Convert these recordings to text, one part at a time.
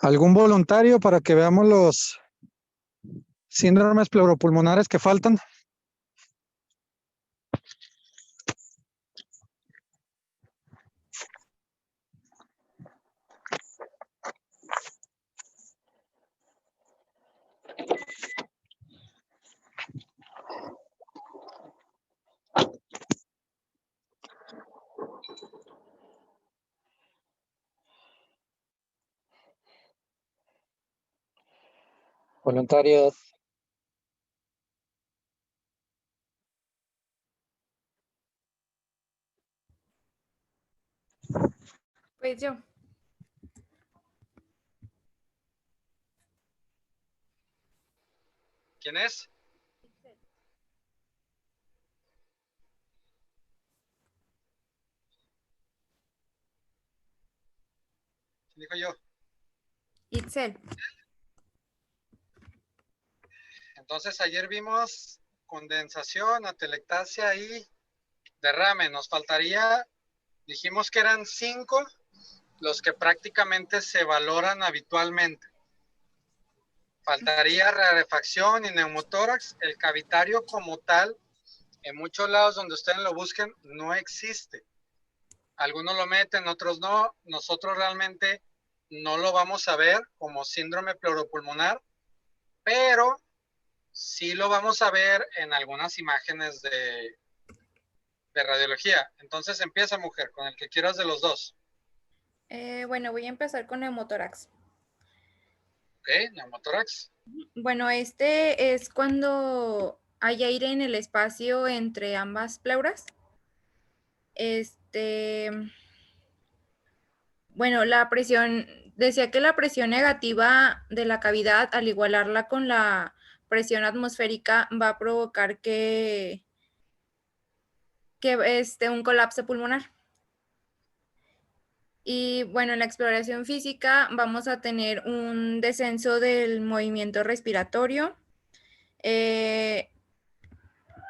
¿Algún voluntario para que veamos los síndromes pleuropulmonares que faltan? Voluntarios. Pues yo. ¿Quién es? ¿Quién dijo yo? Itzel. Entonces ayer vimos condensación, atelectasia y derrame. Nos faltaría, dijimos que eran 5 los que prácticamente se valoran habitualmente. Faltaría rarefacción y neumotórax. El cavitario como tal, en muchos lados donde ustedes lo busquen, no existe. Algunos lo meten, otros no. Nosotros realmente no lo vamos a ver como síndrome pleuropulmonar, pero sí lo vamos a ver en algunas imágenes de radiología. Entonces empieza, mujer, con el que quieras de los dos. Bueno, voy a empezar con neumotórax. Ok, neumotórax. Bueno, este es cuando hay aire en el espacio entre ambas pleuras. Bueno, la presión, decía que la presión negativa de la cavidad, al igualarla con la presión atmosférica, va a provocar que un colapso pulmonar. Y bueno, en la exploración física vamos a tener un descenso del movimiento respiratorio.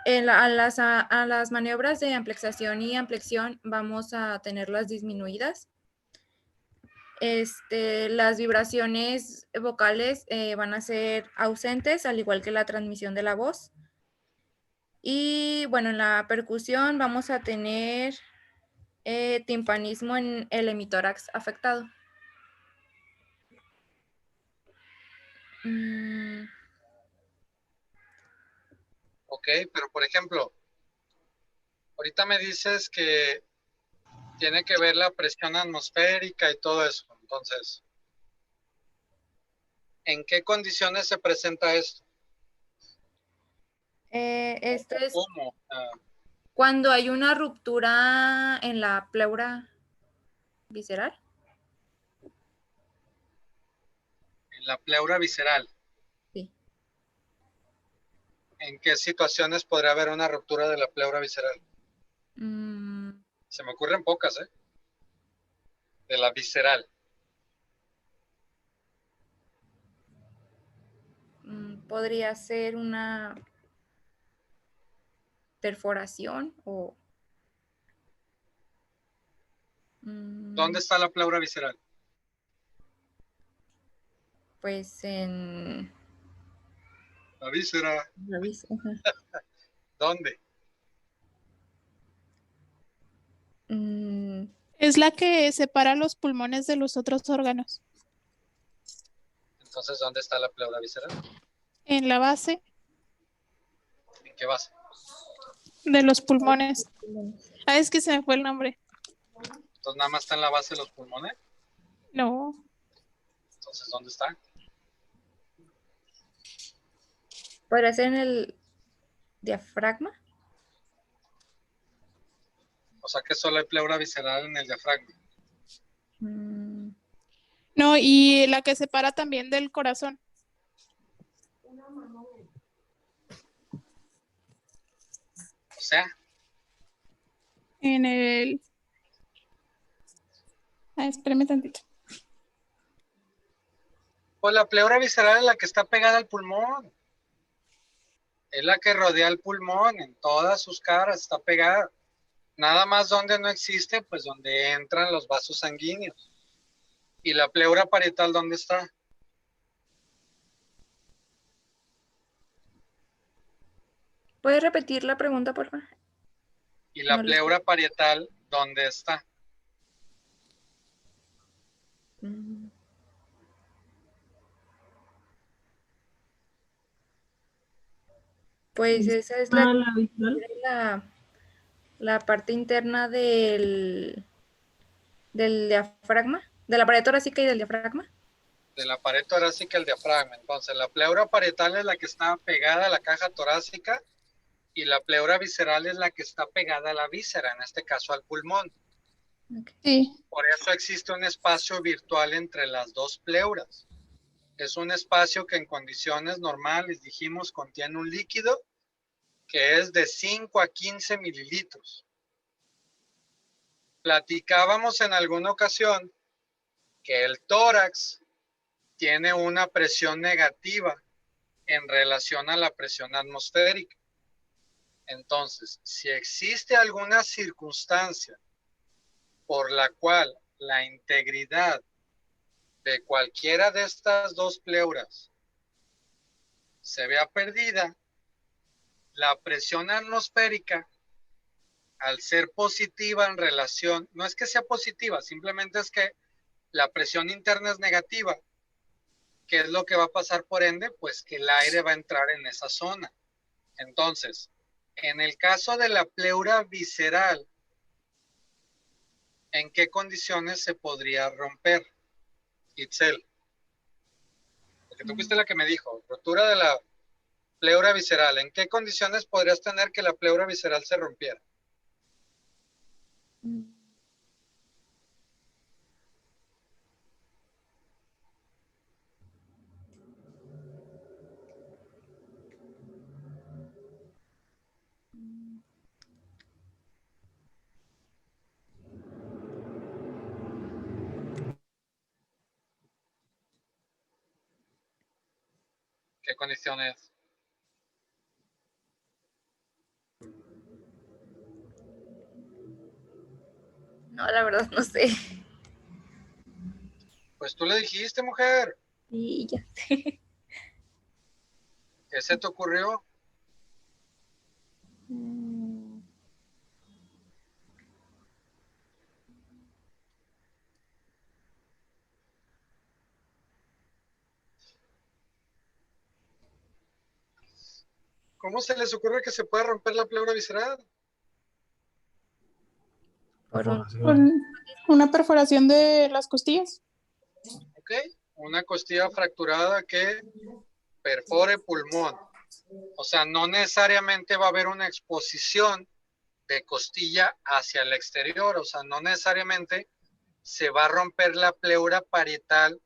A las maniobras de amplexación y ampliación vamos a tenerlas disminuidas. Las vibraciones vocales van a ser ausentes, al igual que la transmisión de la voz. Y bueno, en la percusión vamos a tener timpanismo en el hemitórax afectado. Ok, pero por ejemplo, ahorita me dices que tiene que ver la presión atmosférica y todo eso. Entonces, ¿en qué condiciones se presenta esto? Esto es ¿Cómo? cuando hay una ruptura en la pleura visceral. En la pleura visceral. Sí. ¿En qué situaciones podría haber una ruptura de la pleura visceral? Mm, Se me ocurren pocas, ¿eh? De la visceral. Podría ser una perforación o... ¿Dónde está la pleura visceral? Pues en... La víscera. la víscera. ¿Dónde? Es la que separa los pulmones de los otros órganos. Entonces, ¿dónde está la pleura visceral? En la base ¿En qué base? de los pulmones. Ah, es que se me fue el nombre. Entonces, nada más está en la base de los pulmones. No. Entonces, ¿dónde está? ¿Podría ser en el diafragma? O sea que solo hay pleura visceral en el diafragma. No, y la que separa también del corazón. O sea, En el... espérame tantito. pues la pleura visceral es la que está pegada al pulmón. Es la que rodea el pulmón en todas sus caras, está pegada. Nada más donde no existe, pues donde entran los vasos sanguíneos. ¿Y la pleura parietal dónde está? ¿Puedes repetir la pregunta, por favor? ¿Y la No lo pleura parietal dónde está? Mm. Pues esa es Ah, la visceral. la parte interna del diafragma, de la pared torácica y del diafragma. De la pared torácica al diafragma. Entonces, la pleura parietal es la que está pegada a la caja torácica y la pleura visceral es la que está pegada a la víscera, en este caso al pulmón. Okay. Sí. Por eso existe un espacio virtual entre las dos pleuras. Es un espacio que en condiciones normales, dijimos, contiene un líquido que es de 5 a 15 mililitros. Platicábamos en alguna ocasión que el tórax tiene una presión negativa en relación a la presión atmosférica. Entonces, si existe alguna circunstancia por la cual la integridad de cualquiera de estas dos pleuras se vea perdida, la presión atmosférica, al ser positiva en relación, no es que sea positiva, simplemente es que la presión interna es negativa. ¿Qué es lo que va a pasar por ende? Pues que el aire va a entrar en esa zona. Entonces, en el caso de la pleura visceral, ¿en qué condiciones se podría romper? Itzel, porque tú fuiste la que me dijo, rotura de la pleura visceral. ¿En qué condiciones podrías tener que la pleura visceral se rompiera? ¿Qué condiciones? No, la verdad no sé. Pues tú le dijiste, mujer. Sí, ya sé. ¿Qué se te ocurrió? Mm, ¿Cómo se les ocurre que se puede romper la pleura visceral? por un- Con una perforación de las costillas. ¿Ok? Una costilla fracturada que perfore pulmón. O sea, no necesariamente va a haber una exposición de costilla hacia el exterior. O sea, no necesariamente se va a romper la pleura parietal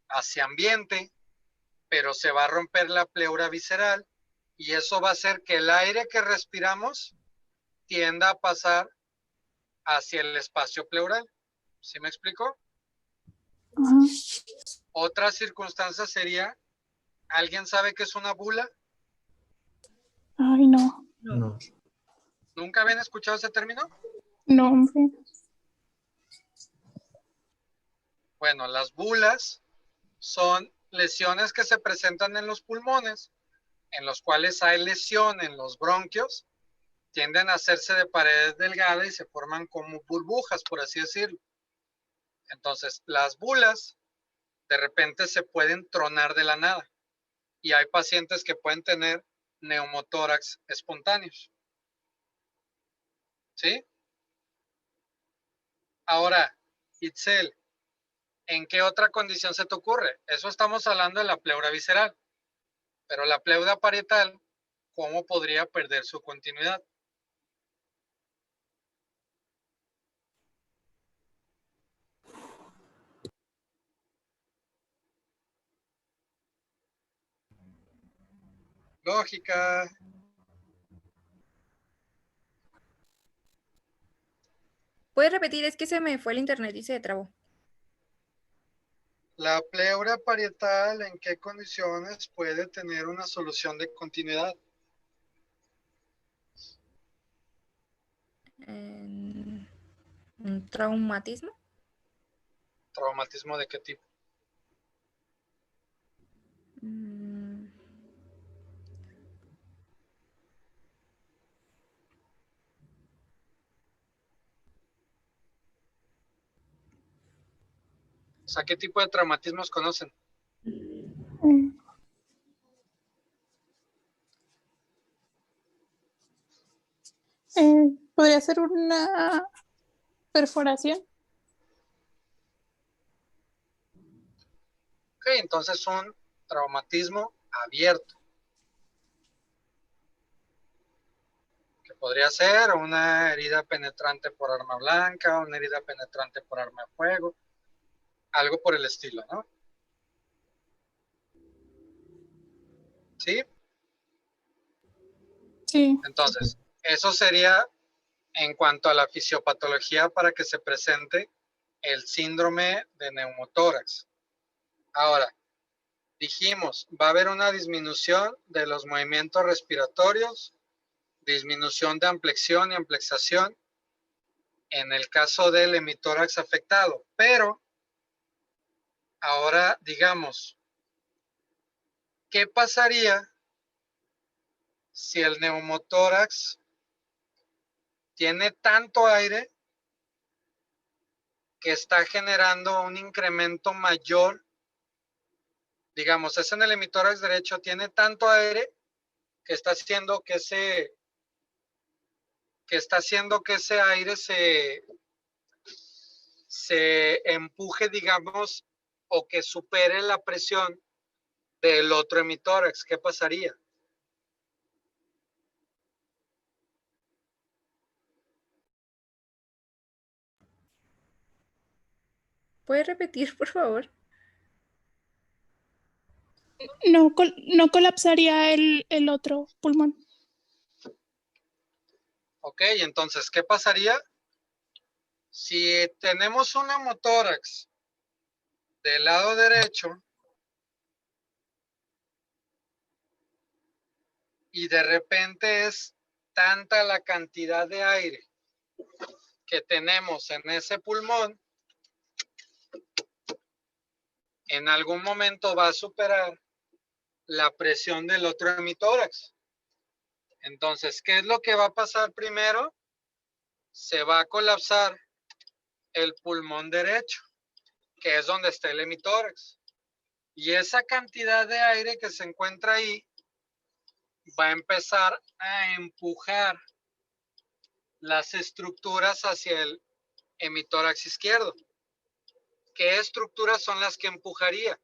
hacia ambiente, pero se va a romper la pleura visceral y eso va a hacer que el aire que respiramos tienda a pasar hacia el espacio pleural. ¿Sí me explico? Ajá. Otra circunstancia sería, ¿alguien sabe qué es una bula? Ay, no. No. ¿Nunca habían escuchado ese término? No, hombre. Bueno, las bulas son lesiones que se presentan en los pulmones, en los cuales hay lesión en los bronquios, tienden a hacerse de paredes delgadas y se forman como burbujas, por así decirlo. Entonces, las bulas de repente se pueden tronar de la nada y hay pacientes que pueden tener neumotórax espontáneos. ¿Sí? Ahora, Itzel, ¿en qué otra condición se te ocurre? Eso estamos hablando de la pleura visceral, pero la pleura parietal, ¿cómo podría perder su continuidad? Lógica. ¿Puedes repetir? Es que se me fue el internet y se trabó. La pleura parietal, ¿en qué condiciones puede tener una solución de continuidad? ¿Un traumatismo? ¿Traumatismo de qué tipo? Mm, O sea, ¿qué tipo de traumatismos conocen? Mm. ¿Podría ser una perforación? Ok, entonces un traumatismo abierto. Que podría ser una herida penetrante por arma blanca, una herida penetrante por arma de fuego, algo por el estilo, ¿no? ¿Sí? Sí. Entonces, eso sería en cuanto a la fisiopatología para que se presente el síndrome de neumotórax. Ahora, dijimos, va a haber una disminución de los movimientos respiratorios, disminución de amplexión y amplexación en el caso del hemitórax afectado, pero ahora digamos, ¿qué pasaría si el neumotórax tiene tanto aire que está generando un incremento mayor? Digamos, es en el hemitórax derecho, tiene tanto aire que está haciendo que ese aire se empuje, digamos, o que supere la presión del otro hemitórax. ¿Qué pasaría? ¿Puedes repetir, por favor? No colapsaría el otro pulmón. Ok, entonces, ¿qué pasaría si tenemos un neumotórax del lado derecho y de repente es tanta la cantidad de aire que tenemos en ese pulmón, en algún momento va a superar la presión del otro hemitórax? Entonces, ¿qué es lo que va a pasar primero? Se va a colapsar el pulmón derecho, que es donde está el hemitórax. Y esa cantidad de aire que se encuentra ahí va a empezar a empujar las estructuras hacia el hemitórax izquierdo. ¿Qué estructuras son las que empujaría?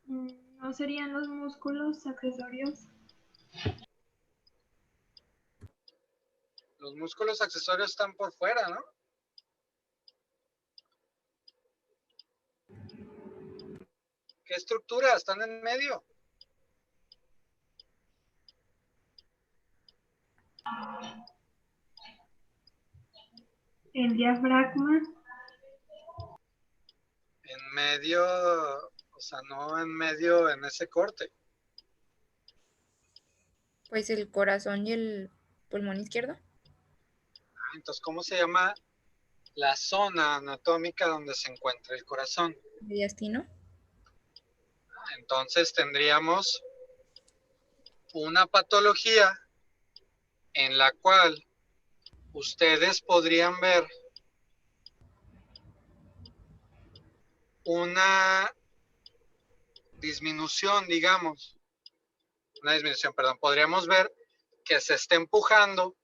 ¿No serían los músculos accesorios? Los músculos accesorios están por fuera, ¿no? ¿Qué estructuras están en medio? El diafragma, En medio, o sea, no en medio en ese corte. Pues el corazón y el pulmón izquierdo. Entonces, ¿cómo se llama la zona anatómica donde se encuentra el corazón? Mediastino. Entonces tendríamos una patología en la cual ustedes podrían ver una disminución, digamos, perdón, podríamos ver que se está empujando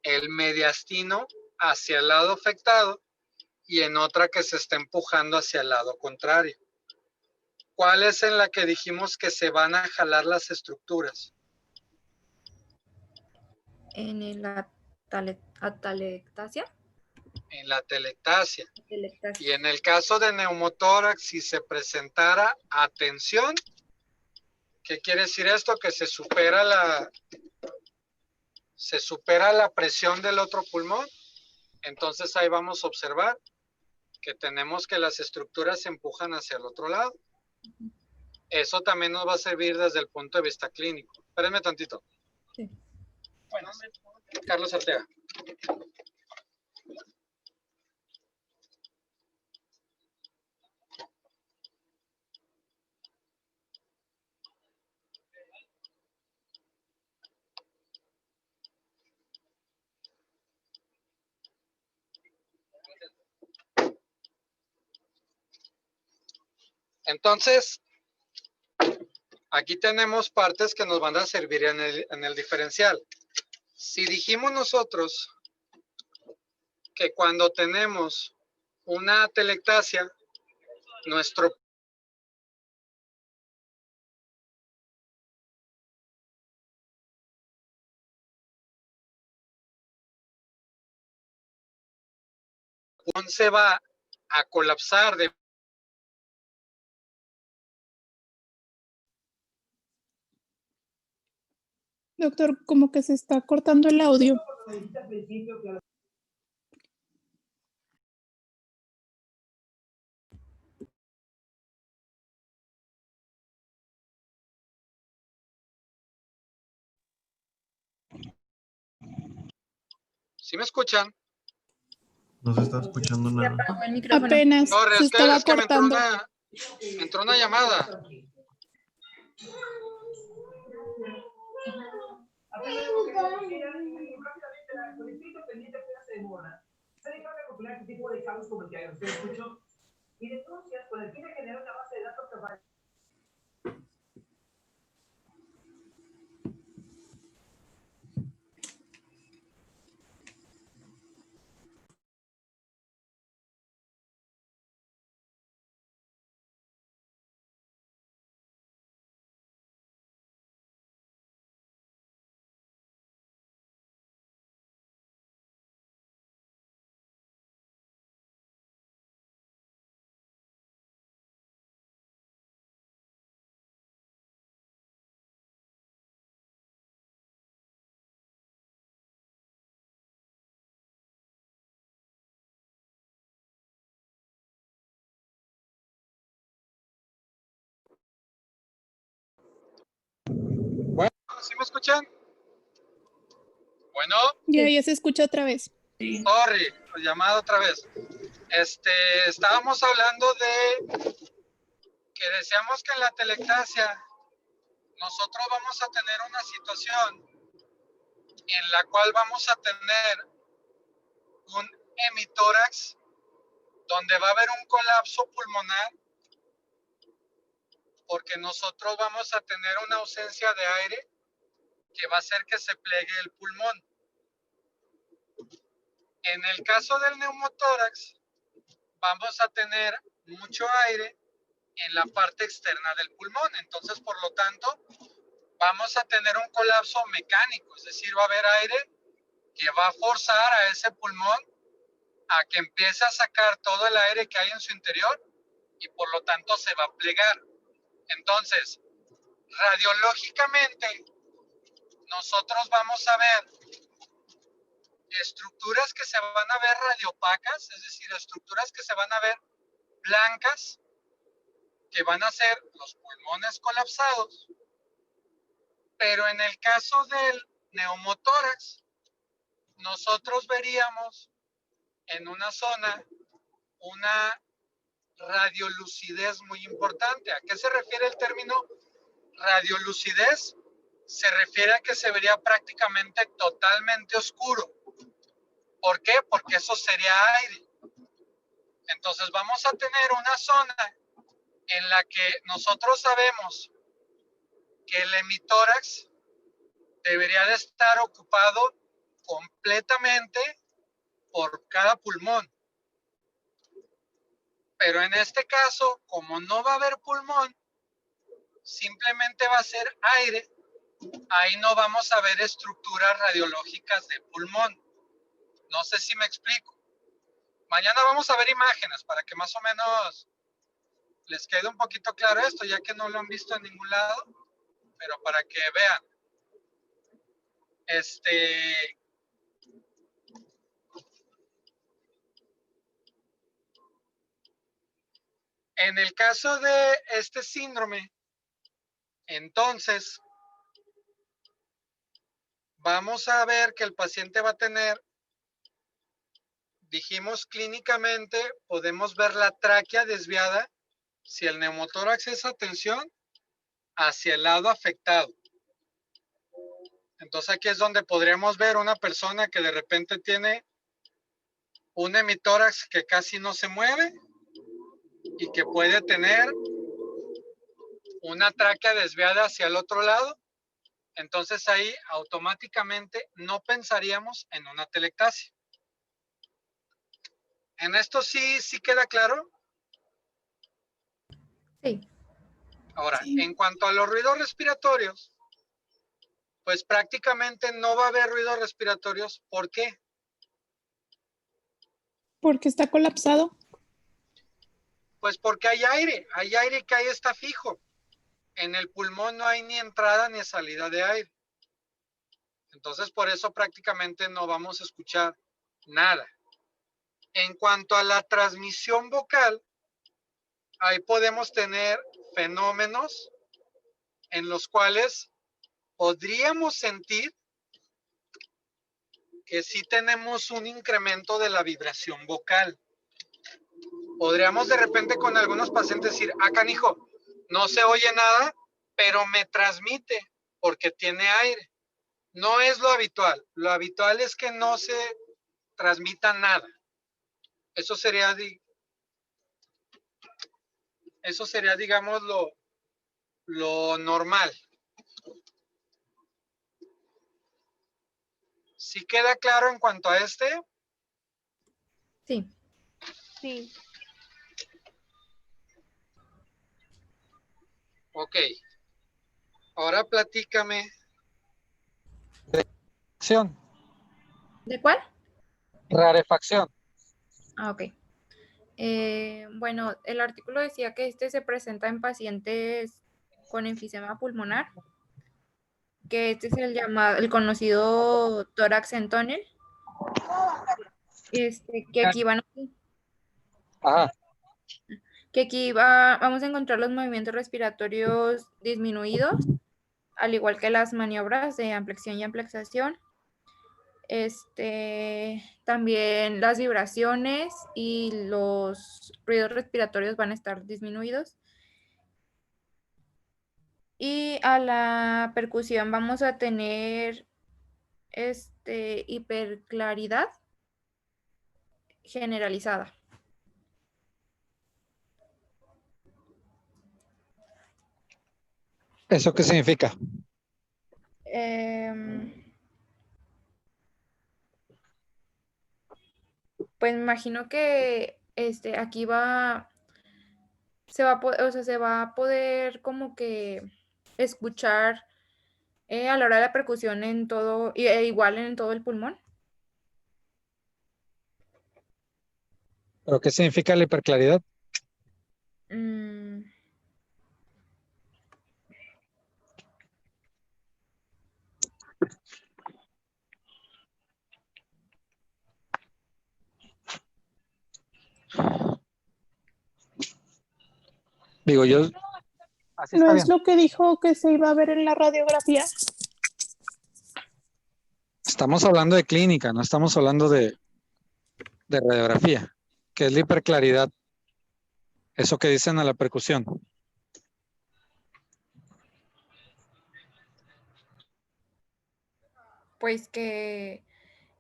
el mediastino hacia el lado afectado y en otra que se está empujando hacia el lado contrario. ¿Cuál es en la que dijimos que se van a jalar las estructuras? En el atalectasia. En la telectasia. Y Telectasia. en el caso de neumotórax, si se presentara atención, ¿qué quiere decir esto? Que se supera la presión del otro pulmón. Entonces ahí vamos a observar que tenemos que las estructuras se empujan hacia el otro lado. Eso también nos va a servir desde el punto de vista clínico. Espérenme tantito. Sí. Bueno, Carlos Arteaga. Entonces, aquí tenemos partes que nos van a servir en el diferencial. Si dijimos nosotros que cuando tenemos una atelectasia, nuestro pulmón se va a colapsar de Doctor, como que se está cortando el audio. ¿Sí me escuchan? No se está escuchando nada. Apagó el micrófono. Apenas Sorry, se estaba es que me cortando. entró una llamada. Bueno, ¿sí me escuchan? Bueno, Ya se escucha otra vez. sorry, llamada otra vez. Estábamos hablando de que decíamos que en la atelectasia nosotros vamos a tener una situación en la cual vamos a tener un hemitórax donde va a haber un colapso pulmonar porque nosotros vamos a tener una ausencia de aire que va a hacer que se pliegue el pulmón. En el caso del neumotórax, vamos a tener mucho aire en la parte externa del pulmón. Entonces, por lo tanto, vamos a tener un colapso mecánico, es decir, va a haber aire que va a forzar a ese pulmón a que empiece a sacar todo el aire que hay en su interior y por lo tanto se va a plegar. Entonces, radiológicamente, nosotros vamos a ver estructuras que se van a ver radiopacas, es decir, estructuras que se van a ver blancas, que van a ser los pulmones colapsados, pero en el caso del neumotórax, nosotros veríamos en una zona una radiolucidez muy importante. ¿A qué se refiere el término radiolucidez? Se refiere a que se vería prácticamente totalmente oscuro. ¿Por qué? Porque eso sería aire. Entonces vamos a tener una zona en la que nosotros sabemos que el hemitórax debería de estar ocupado completamente por cada pulmón. Pero en este caso, como no va a haber pulmón, simplemente va a ser aire, ahí no vamos a ver estructuras radiológicas de pulmón. No sé si me explico. Mañana vamos a ver imágenes para que más o menos les quede un poquito claro esto, ya que no lo han visto en ningún lado, pero para que vean. En el caso de este síndrome, entonces, vamos a ver que el paciente va a tener, dijimos clínicamente, podemos ver la tráquea desviada si el neumotórax es atención hacia el lado afectado. Entonces aquí es donde podríamos ver una persona que de repente tiene un hemitórax que casi no se mueve y que puede tener una tráquea desviada hacia el otro lado, entonces ahí automáticamente no pensaríamos en una telectasia. ¿En esto sí queda claro? Sí. Ahora, Sí. en cuanto a los ruidos respiratorios, pues prácticamente no va a haber ruidos respiratorios. ¿Por qué? Porque está colapsado. Pues porque hay aire que ahí está fijo. En el pulmón no hay ni entrada ni salida de aire. Entonces, por eso prácticamente no vamos a escuchar nada. En cuanto a la transmisión vocal, ahí podemos tener fenómenos en los cuales podríamos sentir que sí tenemos un incremento de la vibración vocal. Podríamos de repente con algunos pacientes decir, canijo, no se oye nada, pero me transmite porque tiene aire. No es lo habitual. Lo habitual es que no se transmita nada. Eso sería, digamos, lo normal. ¿Sí queda claro en cuanto a este? Sí. Sí. Ok. Ahora platícame. ¿De cuál? Rarefacción. Ok. Bueno, el artículo decía que este se presenta en pacientes con enfisema pulmonar, que este es el conocido tórax en tónel, que aquí Ajá. vamos a encontrar los movimientos respiratorios disminuidos, al igual que las maniobras de ampliación y amplexación. También las vibraciones y los ruidos respiratorios van a estar disminuidos. Y a la percusión vamos a tener hiperclaridad generalizada. ¿Eso qué significa? Pues me imagino que aquí se va a poder como que escuchar a la hora de la percusión en todo, igual en todo el pulmón. ¿Pero qué significa la hiperclaridad? Mm, Digo, yo. Así ¿No está es bien. lo que dijo que se iba a ver en la radiografía? Estamos hablando de clínica, no estamos hablando de radiografía. ¿Qué es la hiperclaridad? Eso que dicen a la percusión. pues que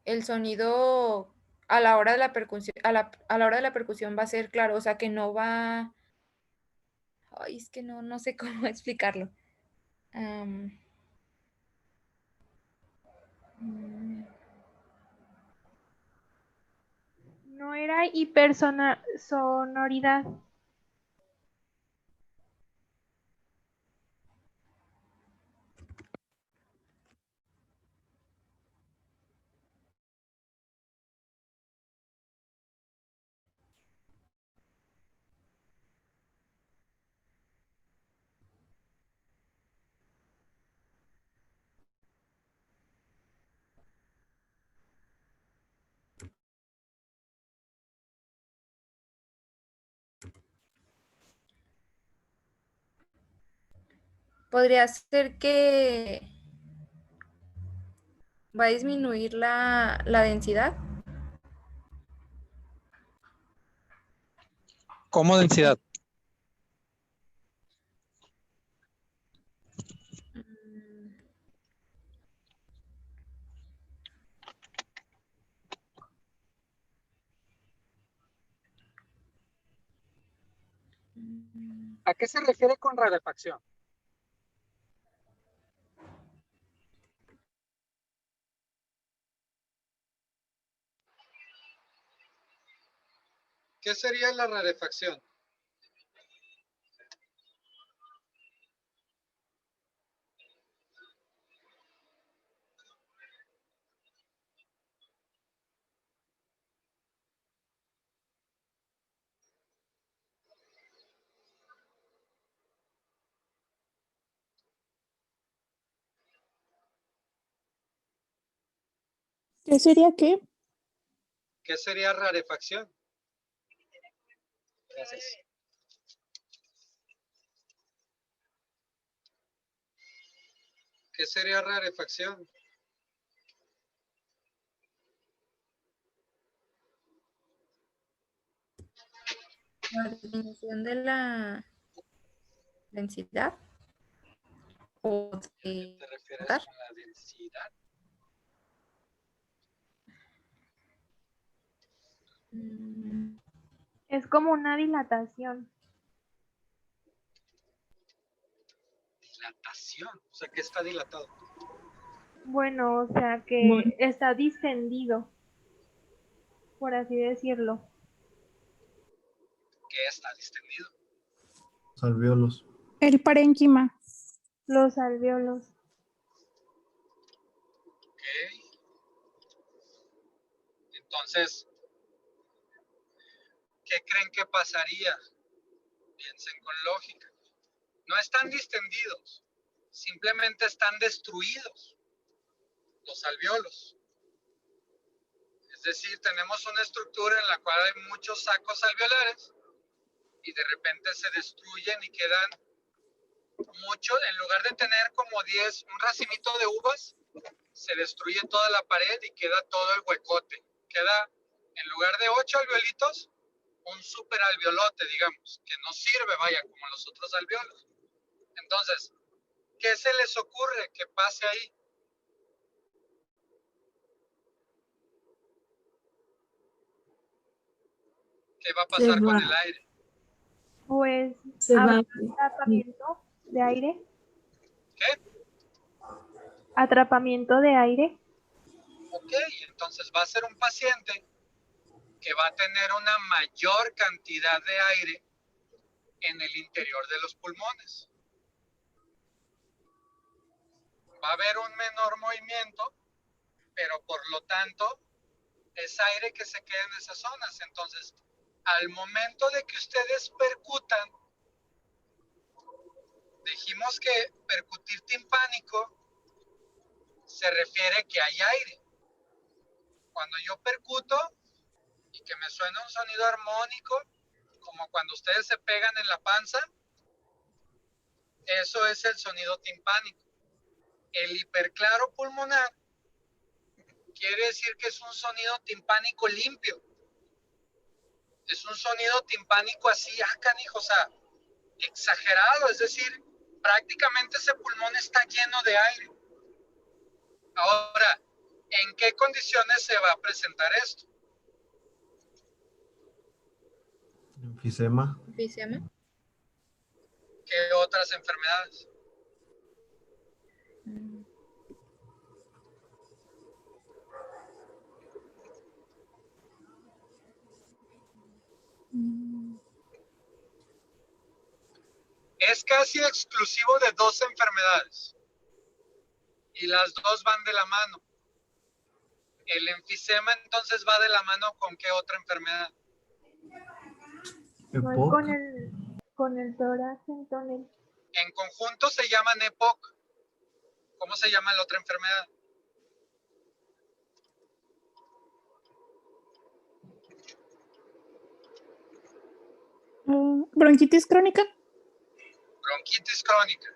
el sonido a la hora de la percusión, a la hora de la percusión va a ser claro, o sea que no va. Ay, es que no sé cómo explicarlo. No era hipersonoridad. Podría ser que va a disminuir la densidad. ¿Cómo densidad? ¿A qué se refiere con rarefacción? ¿Qué sería la rarefacción? ¿Qué sería qué? ¿Qué sería rarefacción? Gracias. ¿Qué sería rarefacción? La disminución de la densidad o ¿A qué de te refieres notar. con la densidad? Mm, Es como una dilatación. Dilatación. O sea, que está dilatado. Bueno, o sea que está distendido, por así decirlo. ¿Qué está distendido? Los alvéolos. El parénquima. Los alvéolos. Ok. Entonces, ¿qué creen que pasaría? Piensen con lógica. No están distendidos, simplemente están destruidos los alvéolos. Es decir, tenemos una estructura en la cual hay muchos sacos alveolares y de repente se destruyen y quedan muchos, en lugar de tener como 10, un racimito de uvas, se destruye toda la pared y queda todo el huecote. Queda, en lugar de 8 alveolitos, un super alveolote, digamos, que no sirve, vaya, como los otros alveolos. Entonces, ¿qué se les ocurre que pase ahí? ¿Qué va a pasar con el aire? Pues Se va. habrá atrapamiento de aire. ¿Qué? Atrapamiento de aire. Ok, entonces va a ser un paciente que va a tener una mayor cantidad de aire en el interior de los pulmones. Va a haber un menor movimiento, pero por lo tanto es aire que se queda en esas zonas. Entonces, al momento de que ustedes percutan, dijimos que percutir timpánico se refiere que hay aire. Cuando yo percuto y que me suena un sonido armónico, como cuando ustedes se pegan en la panza, eso es el sonido timpánico. El hiperclaro pulmonar quiere decir que es un sonido timpánico limpio. Es un sonido timpánico así, canijo, o sea, exagerado, es decir, prácticamente ese pulmón está lleno de aire. Ahora, ¿en qué condiciones se va a presentar esto? Enfisema. Enfisema. ¿Qué otras enfermedades? Mm, mm, Es casi exclusivo de 2 enfermedades y las dos van de la mano. El enfisema entonces va de la mano con qué otra enfermedad. No es EPOC. con el tórax, entonces. En conjunto se llaman EPOC. ¿Cómo se llama la otra enfermedad? Bronquitis crónica. Bronquitis crónica.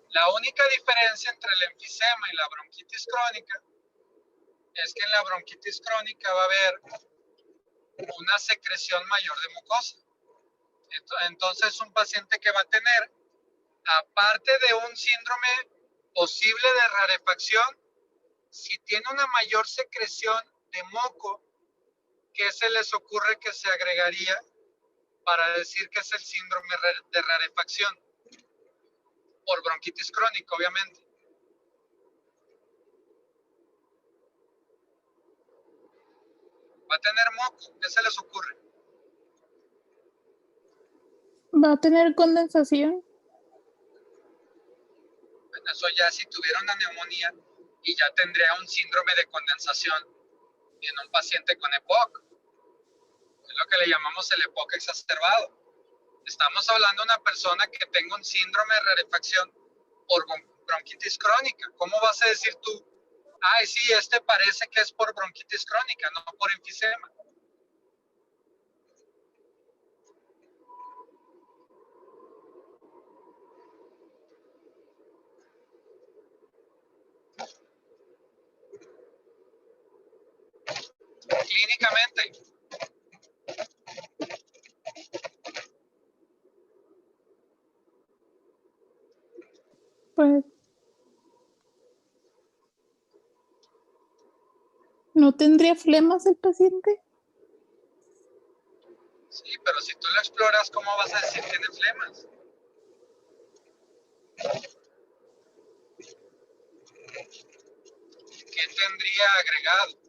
La única diferencia entre el enfisema y la bronquitis crónica es que en la bronquitis crónica va a haber una secreción mayor de mucosa. Entonces, un paciente que va a tener, aparte de un síndrome posible de rarefacción, si tiene una mayor secreción de moco, ¿qué se les ocurre que se agregaría para decir que es el síndrome de rarefacción? Por bronquitis crónica, obviamente. Va a tener moco, ¿qué se les ocurre? ¿Va a tener condensación? Bueno, eso ya si tuviera una neumonía y ya tendría un síndrome de condensación en un paciente con EPOC. Es lo que le llamamos el EPOC exacerbado. Estamos hablando de una persona que tenga un síndrome de rarefacción por bronquitis crónica. ¿Cómo vas a decir tú, ay, sí, este parece que es por bronquitis crónica, no por enfisema? Clínicamente, Pues ¿no tendría flemas el paciente? sí, pero si tú lo exploras, ¿cómo vas a decir que tiene flemas? ¿Qué tendría agregado?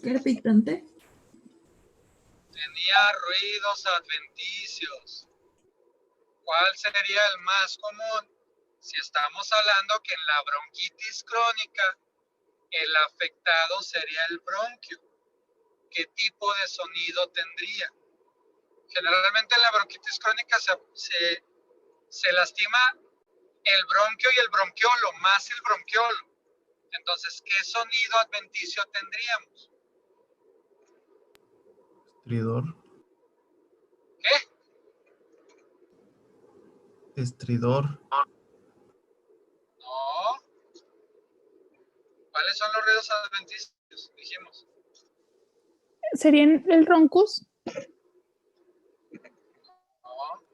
Crepitante. Tenía ruidos adventicios. ¿Cuál sería el más común? Si estamos hablando que en la bronquitis crónica el afectado sería el bronquio. ¿Qué tipo de sonido tendría? Generalmente en la bronquitis crónica se lastima el bronquio y el bronquiolo, más el bronquiolo. Entonces, ¿qué sonido adventicio tendríamos? Estridor. ¿Qué? Estridor. No. ¿Cuáles son los ruidos adventicios? Dijimos. ¿Sería el roncus? No.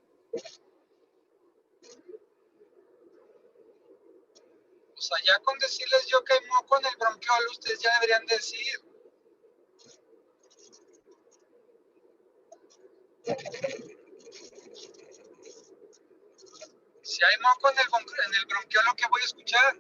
O sea, ya con decirles yo que hay moco en el bronquiolo, ustedes ya deberían decir. Si hay moco en el bronquiolo, ¿qué voy a escuchar?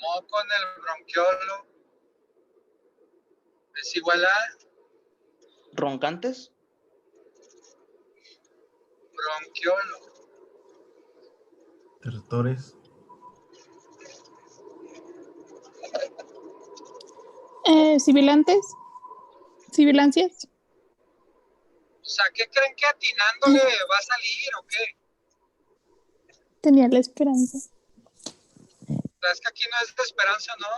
Moco en el bronquiolo es igual a ¿Roncantes? bronquiolo. Tertores. ¿Sibilantes? ¿Sibilancias? O sea, ¿qué creen que atinándole va a salir o qué? Tenía la esperanza. O sea, es que aquí no es de esperanza, no.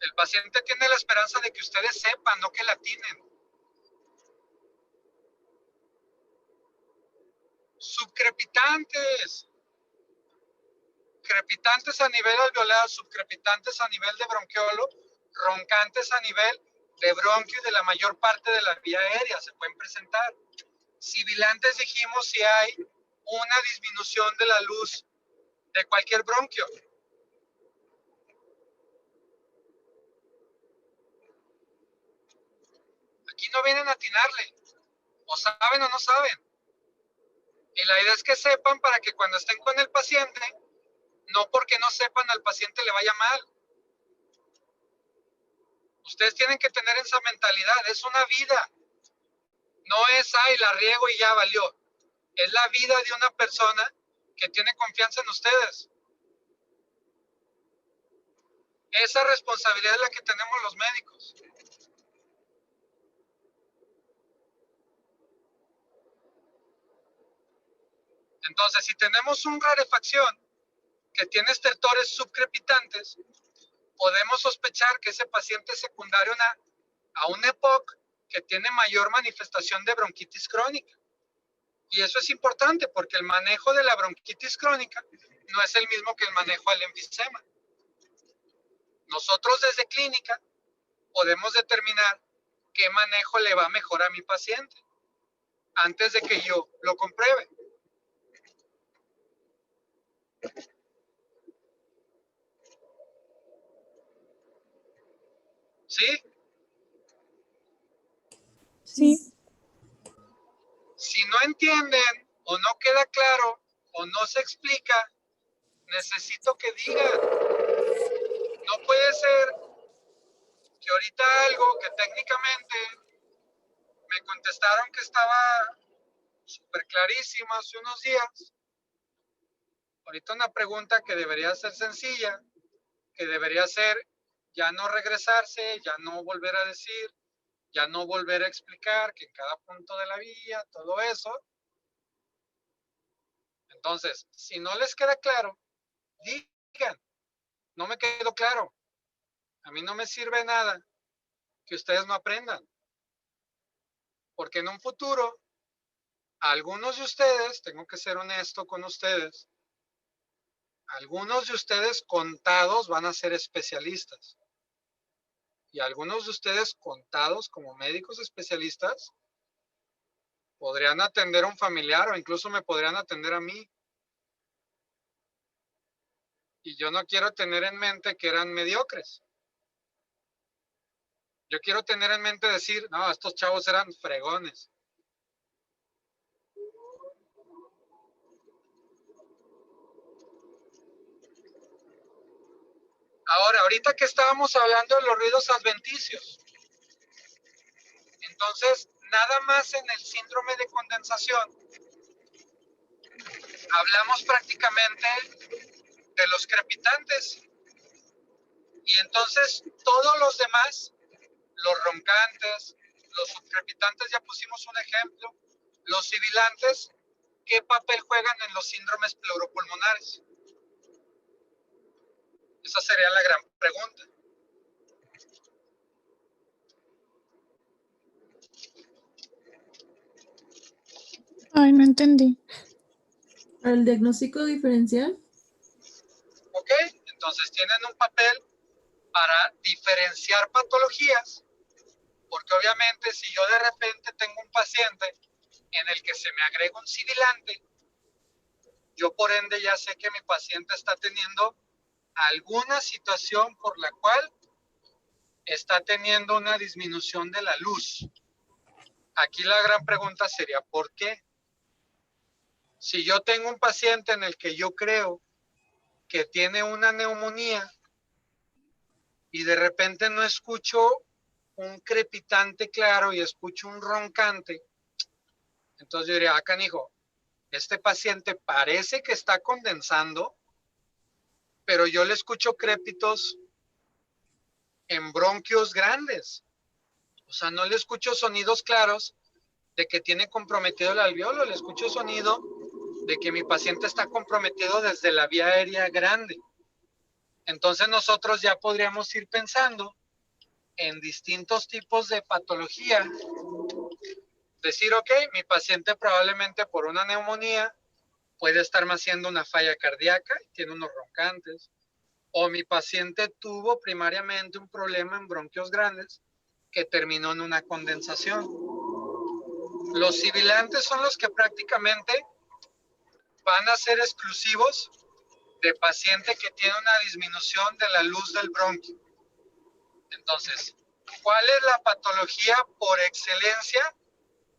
El paciente tiene la esperanza de que ustedes sepan, no que la atinen. Subcrepitantes. Crepitantes a nivel alveolar, subcrepitantes a nivel de bronquiolo, roncantes a nivel de bronquio y de la mayor parte de la vía aérea se pueden presentar. Sibilantes dijimos si hay una disminución de la luz de cualquier bronquio. Aquí no vienen a atinarle, o saben o no saben. Y la idea es que sepan para que cuando estén con el paciente, no porque no sepan al paciente le vaya mal. Ustedes tienen que tener esa mentalidad, es una vida. No es, ay, la riego y ya valió. Es la vida de una persona que tiene confianza en ustedes. Esa responsabilidad es la que tenemos los médicos. Entonces, si tenemos un rarefacción que tiene estertores subcrepitantes, podemos sospechar que ese paciente es secundario a un EPOC que tiene mayor manifestación de bronquitis crónica. Y eso es importante porque el manejo de la bronquitis crónica no es el mismo que el manejo del enfisema. Nosotros desde clínica podemos determinar qué manejo le va mejor a mi paciente antes de que yo lo compruebe. ¿Sí? Sí. Si no entienden o no queda claro o no se explica, necesito que digan. No puede ser que ahorita algo que técnicamente me contestaron que estaba súper clarísimo hace unos días, ahorita una pregunta que debería ser sencilla, que debería ser ya no regresarse, ya no volver a decir, ya no volver a explicar que en cada punto de la vía, todo eso. Entonces, si no les queda claro, digan, no me quedó claro. A mí no me sirve nada que ustedes no aprendan. Porque en un futuro, algunos de ustedes, tengo que ser honesto con ustedes, algunos de ustedes contados van a ser especialistas. Y algunos de ustedes contados como médicos especialistas podrían atender a un familiar o incluso me podrían atender a mí. Y yo no quiero tener en mente que eran mediocres. Yo quiero tener en mente decir, no, estos chavos eran fregones. Ahora, ahorita que estábamos hablando de los ruidos adventicios, entonces, nada más en el síndrome de condensación, hablamos prácticamente de los crepitantes. Y entonces, todos los demás, los roncantes, los subcrepitantes, ya pusimos un ejemplo, los sibilantes, ¿qué papel juegan en los síndromes pleuropulmonares? Esa sería la gran pregunta. Ay, no entendí. ¿Para el diagnóstico diferencial? ¿Ok? Entonces tienen un papel para diferenciar patologías, porque obviamente si yo de repente tengo un paciente en el que se me agrega un sibilante, yo por ende ya sé que mi paciente está teniendo alguna situación por la cual está teniendo una disminución de la luz. Aquí la gran pregunta sería, ¿por qué? Si yo tengo un paciente en el que yo creo que tiene una neumonía y de repente no escucho un crepitante claro y escucho un roncante, entonces yo diría, canijo, este paciente parece que está condensando, pero yo le escucho crépitos en bronquios grandes. O sea, no le escucho sonidos claros de que tiene comprometido el alveolo, le escucho sonido de que mi paciente está comprometido desde la vía aérea grande. Entonces nosotros ya podríamos ir pensando en distintos tipos de patología. Decir, ok, mi paciente probablemente por una neumonía puede estarme haciendo una falla cardíaca y tiene unos roncantes. O mi paciente tuvo primariamente un problema en bronquios grandes que terminó en una condensación. Los sibilantes son los que prácticamente van a ser exclusivos de paciente que tiene una disminución de la luz del bronquio. Entonces, ¿cuál es la patología por excelencia,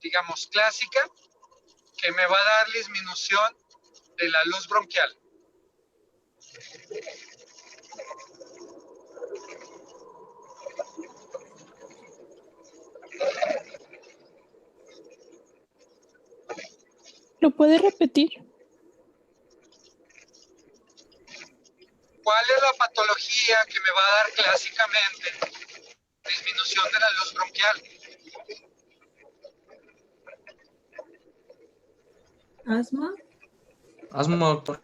digamos clásica, que me va a dar disminución de la luz bronquial? ¿Lo puede repetir? ¿Cuál es la patología que me va a dar clásicamente disminución de la luz bronquial? ¿Asma? Asma, doctor.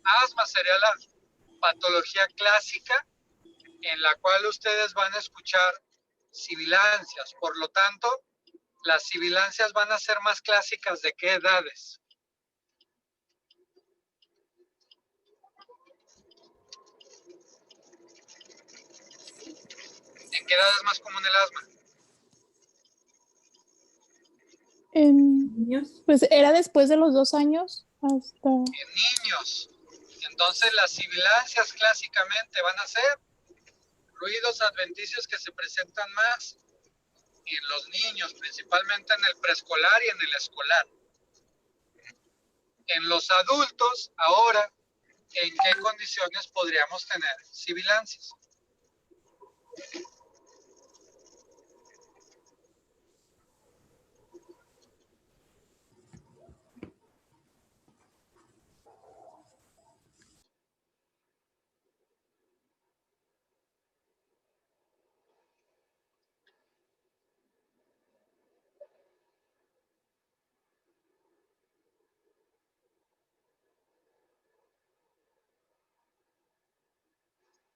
Asma sería la patología clásica en la cual ustedes van a escuchar sibilancias. Por lo tanto, las sibilancias van a ser más clásicas ¿de qué edades? ¿En qué edad es más común el asma? niños. Pues era después de los 2 años hasta... En niños. Entonces las sibilancias clásicamente van a ser ruidos adventicios que se presentan más en los niños, principalmente en el preescolar y en el escolar. En los adultos, ahora, ¿en qué condiciones podríamos tener sibilancias?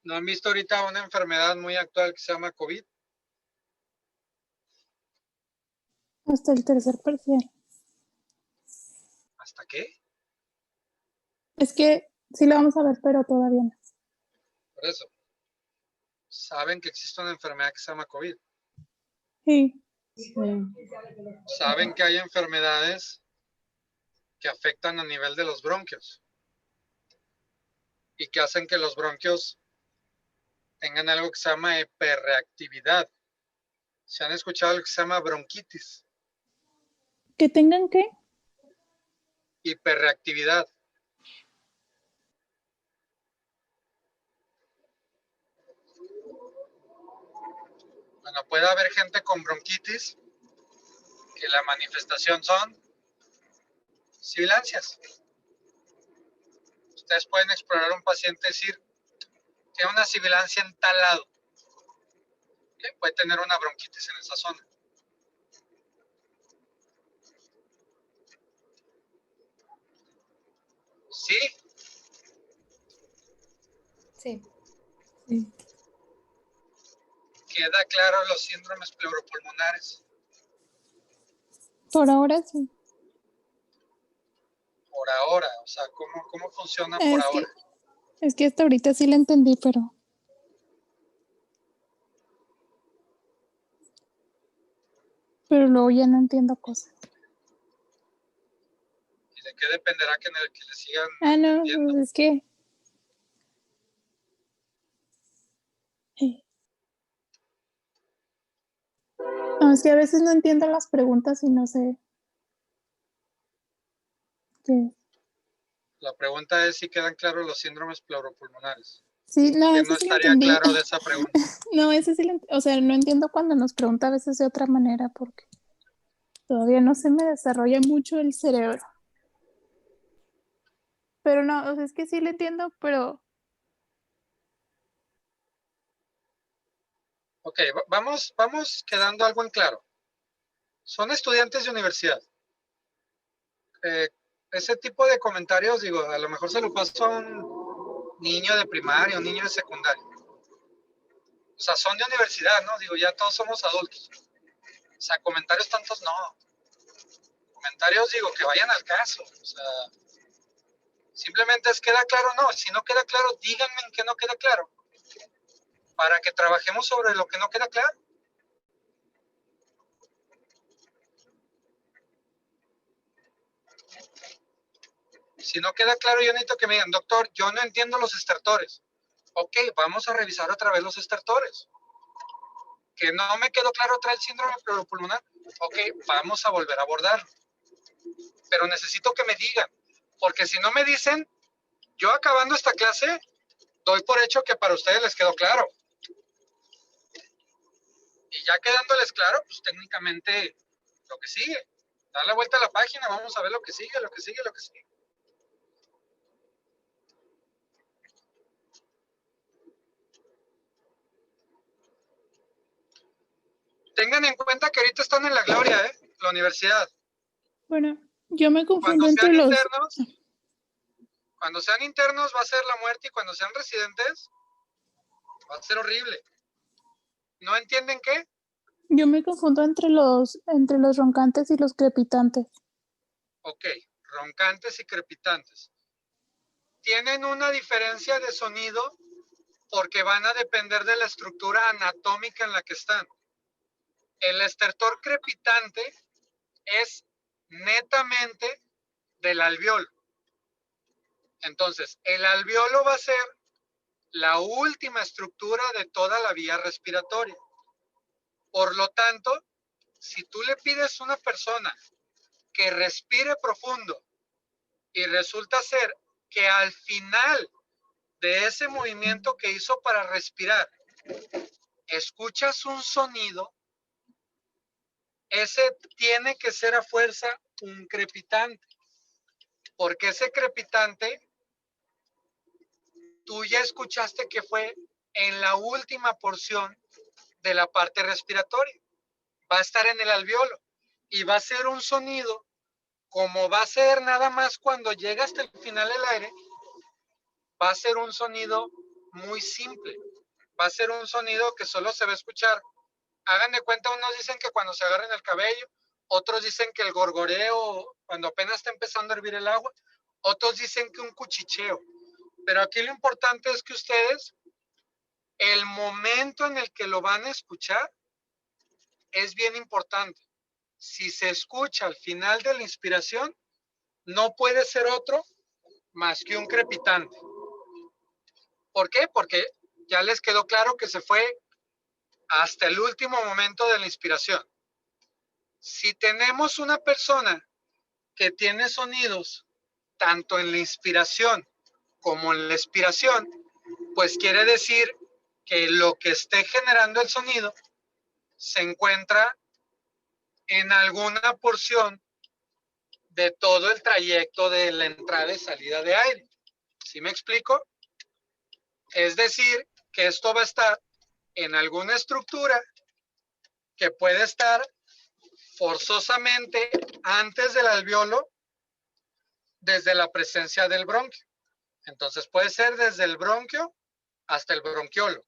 ¿No han visto ahorita una enfermedad muy actual que se llama COVID? hasta el tercer parcial. ¿Hasta qué? Es que sí lo vamos a ver, pero todavía no. Por eso. Saben que existe una enfermedad que se llama COVID. Sí, Saben que hay enfermedades que afectan a nivel de los bronquios y que hacen que los bronquios tengan algo que se llama hiperreactividad. ¿Se han escuchado lo que se llama bronquitis? que tengan que... Hiperreactividad. Bueno, puede haber gente con bronquitis que la manifestación son sibilancias. Ustedes pueden explorar a un paciente y decir, tiene una sibilancia en tal lado. ¿Okay? Puede tener una bronquitis en esa zona. Sí, Sí. Sí. queda claro los síndromes pleuropulmonares. Por ahora sí. Por ahora, o sea, ¿cómo funciona por ahora? Es que hasta ahorita sí la entendí, pero luego ya no entiendo cosas. ¿Y de qué dependerá que le sigan No, entendiendo? pues es que... No, es que a veces no entiendo las preguntas y no sé qué. La pregunta es si quedan claros los síndromes pleuropulmonares. Sí, no, ¿Qué ese no sí lo estaría entendí. claro de esa pregunta? No, ese sí o sea, no entiendo cuando nos pregunta a veces de otra manera porque todavía no se me desarrolla mucho el cerebro. Pero no, o sea, es que sí lo entiendo, pero Ok, vamos quedando algo en claro. Son estudiantes de universidad. Ese tipo de comentarios, digo, a lo mejor se lo paso a un niño de primaria, un niño de secundaria. O sea, son de universidad, ¿no? Digo, ya todos somos adultos. O sea, comentarios tantos no. Comentarios, digo, que vayan al caso. O sea, simplemente es queda claro, no. Si no queda claro, díganme en qué no queda claro. Para que trabajemos sobre lo que no queda claro. Si no queda claro, yo necesito que me digan, doctor, yo no entiendo los estertores. Ok, vamos a revisar otra vez los estertores. Que no me quedó claro otra vez el síndrome pleuropulmonar. Ok, vamos a volver a abordar. Pero necesito que me digan, porque si no me dicen, yo acabando esta clase, doy por hecho que para ustedes les quedó claro. Y ya quedándoles claro, pues técnicamente lo que sigue. Da la vuelta a la página, vamos a ver lo que sigue, lo que sigue, lo que sigue. Tengan en cuenta que ahorita están en la gloria, la universidad. bueno, yo me confundo Cuando entre sean los... internos, va a ser la muerte y cuando sean residentes, va a ser horrible. ¿No entienden qué? Yo me confundo entre los roncantes y los crepitantes. Ok, roncantes y crepitantes. Tienen una diferencia de sonido porque van a depender de la estructura anatómica en la que están. El estertor crepitante es netamente del alveolo. Entonces, el alveolo va a ser la última estructura de toda la vía respiratoria. Por lo tanto, si tú le pides a una persona que respire profundo y resulta ser que al final de ese movimiento que hizo para respirar, escuchas un sonido, ese tiene que ser a fuerza un crepitante, porque ese crepitante tú ya escuchaste que fue en la última porción de la parte respiratoria. Va a estar en el alveolo y va a ser un sonido, como va a ser nada más cuando llega hasta el final del aire, va a ser un sonido muy simple. Va a ser un sonido que solo se va a escuchar. Hagan de cuenta, unos dicen que cuando se agarren el cabello, otros dicen que el gorgoreo cuando apenas está empezando a hervir el agua, otros dicen que un cuchicheo. Pero aquí lo importante es que ustedes, el momento en el que lo van a escuchar es bien importante. Si se escucha al final de la inspiración, no puede ser otro más que un crepitante. ¿Por qué? Porque ya les quedó claro que se fue hasta el último momento de la inspiración. Si tenemos una persona que tiene sonidos tanto en la inspiración como en la expiración, pues quiere decir que lo que esté generando el sonido se encuentra en alguna porción de todo el trayecto de la entrada y salida de aire. ¿Sí me explico? Es decir, que esto va a estar en alguna estructura que puede estar forzosamente antes del alveolo, desde la presencia del bronquio. Entonces puede ser desde el bronquio hasta el bronquiolo.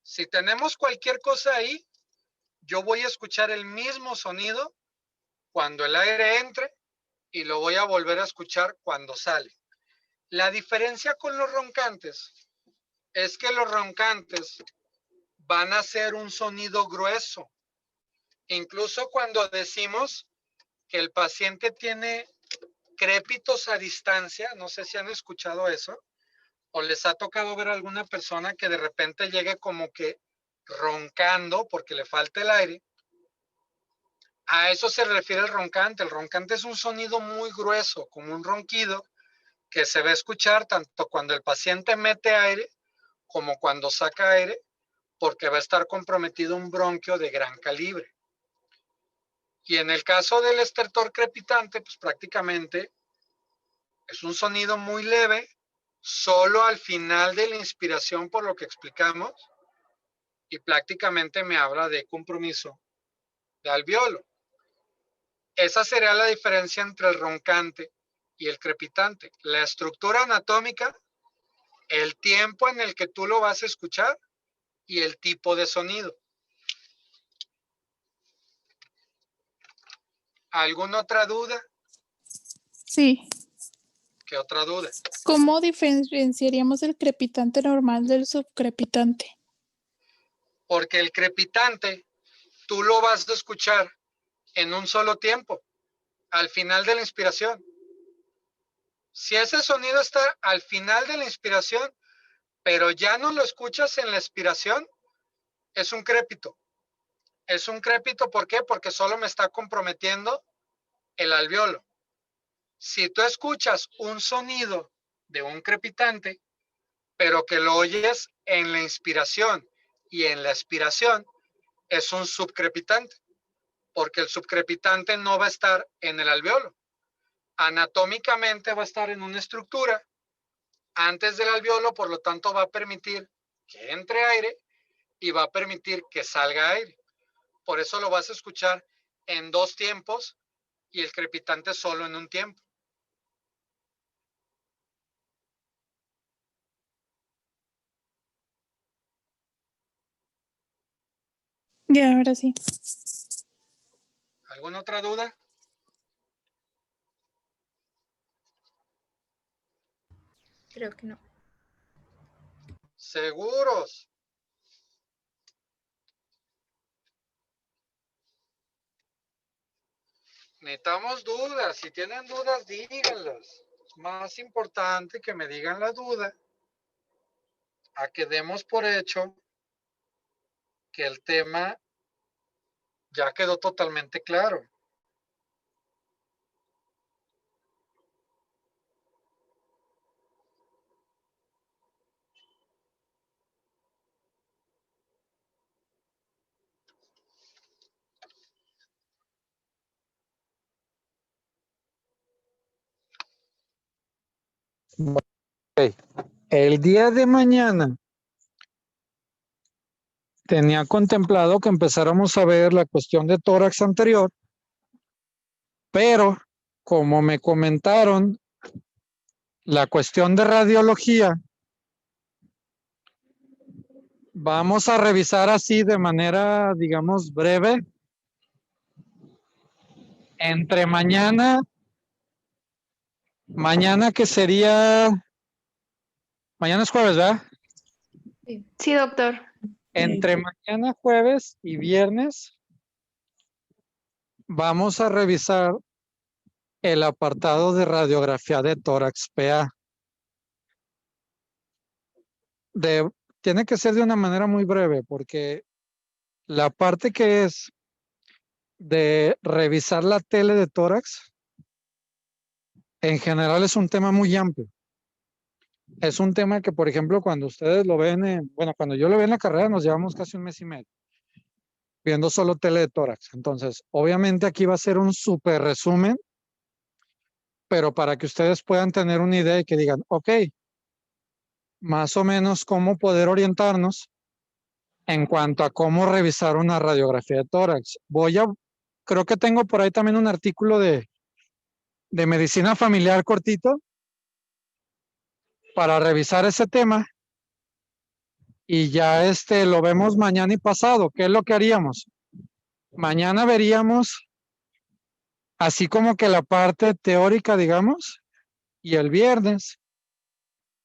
Si tenemos cualquier cosa ahí, yo voy a escuchar el mismo sonido cuando el aire entre y lo voy a volver a escuchar cuando sale. La diferencia con los roncantes es que los roncantes van a hacer un sonido grueso. Incluso cuando decimos que el paciente tiene crépitos a distancia, no sé si han escuchado eso, o les ha tocado ver a alguna persona que de repente llegue como que roncando porque le falta el aire. A eso se refiere el roncante. El roncante es un sonido muy grueso, como un ronquido, que se va a escuchar tanto cuando el paciente mete aire como cuando saca aire, porque va a estar comprometido un bronquio de gran calibre. Y en el caso del estertor crepitante, pues prácticamente es un sonido muy leve, solo al final de la inspiración, por lo que explicamos, y prácticamente me habla de compromiso de alveolo. Esa sería la diferencia entre el roncante y el crepitante. La estructura anatómica, el tiempo en el que tú lo vas a escuchar y el tipo de sonido. ¿Alguna otra duda? Sí. ¿Qué otra duda? ¿Cómo diferenciaríamos el crepitante normal del subcrepitante? Porque el crepitante tú lo vas a escuchar en un solo tiempo, al final de la inspiración. Si ese sonido está al final de la inspiración, pero ya no lo escuchas en la expiración, es un crépito. Es un crépito, ¿por qué? Porque solo me está comprometiendo el alveolo. Si tú escuchas un sonido de un crepitante, pero que lo oyes en la inspiración y en la expiración, es un subcrepitante, porque el subcrepitante no va a estar en el alveolo. Anatómicamente va a estar en una estructura antes del alveolo, por lo tanto va a permitir que entre aire y va a permitir que salga aire. Por eso lo vas a escuchar en dos tiempos y el crepitante solo en un tiempo. Ya, ahora sí. ¿Alguna otra duda? Creo que no. ¿Seguros? Necesitamos dudas. Si tienen dudas, díganlas. Es más importante que me digan la duda a que demos por hecho que el tema ya quedó totalmente claro. El día de mañana tenía contemplado que empezáramos a ver la cuestión de tórax anterior, pero como me comentaron la cuestión de radiología, vamos a revisar así de manera, digamos, breve, entre mañana que sería, mañana es jueves, ¿verdad? Sí, doctor. Entre mañana jueves y viernes vamos a revisar el apartado de radiografía de tórax PA. Tiene que ser de una manera muy breve porque la parte que es de revisar la tele de tórax en general es un tema muy amplio. Es un tema que, por ejemplo, cuando ustedes lo ven, cuando yo lo veo en la carrera, nos llevamos casi un mes y medio viendo solo tele de tórax. Entonces, obviamente aquí va a ser un súper resumen, pero para que ustedes puedan tener una idea y que digan, ok, más o menos cómo poder orientarnos en cuanto a cómo revisar una radiografía de tórax. Creo que tengo por ahí también un artículo de medicina familiar cortito para revisar ese tema y ya lo vemos mañana y pasado. ¿Qué es lo que haríamos? Mañana veríamos así como que la parte teórica, digamos, y el viernes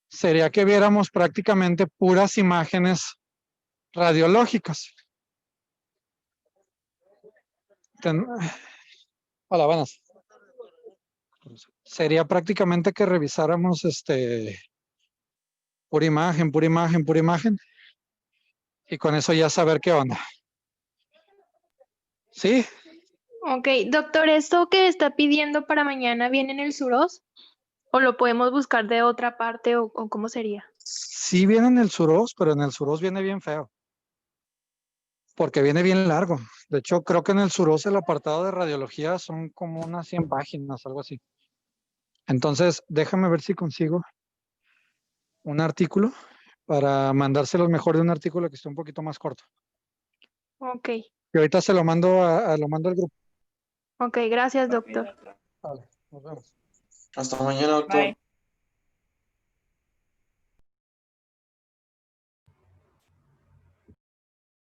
sería que viéramos prácticamente puras imágenes radiológicas. Hola, buenas. Sería prácticamente que revisáramos pura imagen, pura imagen, pura imagen. Y con eso ya saber qué onda. ¿Sí? Ok, doctor, ¿esto que está pidiendo para mañana viene en el SUROS? ¿O lo podemos buscar de otra parte o cómo sería? Sí viene en el SUROS, pero en el SUROS viene bien feo. Porque viene bien largo. De hecho, creo que en el SUROS el apartado de radiología son como unas 100 páginas, algo así. Entonces, déjame ver si consigo un artículo para mandárselos mejor de un artículo que esté un poquito más corto. Ok, Y ahorita se lo mando lo mando al grupo. ok, gracias, doctor. Vale, nos vemos. Hasta mañana, doctor. Bye.